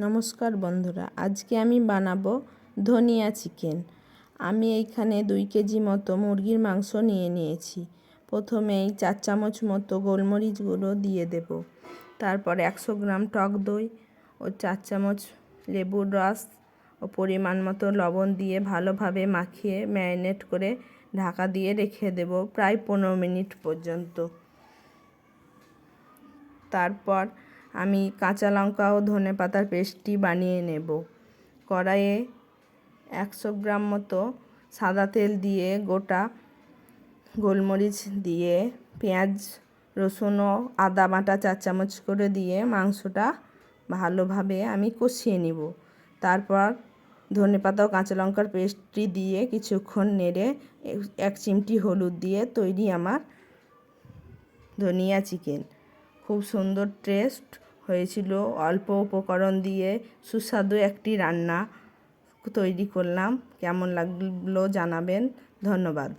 নমস্কার বন্ধুরা, আজকে আমি বানাবো ধনিয়া চিকেন। আমি এইখানে 2 কেজি মতো মুরগির মাংস নিয়েছি। প্রথমেই 4 চামচ মতো গোলমরিচ গুঁড়ো দিয়ে দেব। তারপর 100 গ্রাম টক দই ও 4 চামচ লেবুর রস ও পরিমাণ মতো লবণ দিয়ে ভালোভাবে মাখিয়ে ম্যারিনেট করে ঢাকা দিয়ে রেখে দেব প্রায় 15 মিনিট পর্যন্ত। তারপর আমি কাঁচা লঙ্কা ও ধনেপাতার পেস্টটি বানিয়ে নেব। কড়াইয়ে 100 গ্রাম মতো সাদা তেল দিয়ে গোটা গোলমরিচ দিয়ে পেঁয়াজ, রসুন ও আদা বাটা 4 চামচ করে দিয়ে মাংসটা ভালোভাবে আমি কষিয়ে নিব। তারপর ধনেপাতা ও কাঁচা লঙ্কার পেস্টটি দিয়ে কিছুক্ষণ নেড়ে 1 চিমটি হলুদ দিয়ে তৈরি আমার ধনিয়া চিকেন। খুব সুন্দর টেস্ট হয়েছিল। অল্প উপকরণ দিয়ে সুস্বাদু একটি রান্না তৈরি করলাম। কেমন লাগলো জানাবেন। ধন্যবাদ।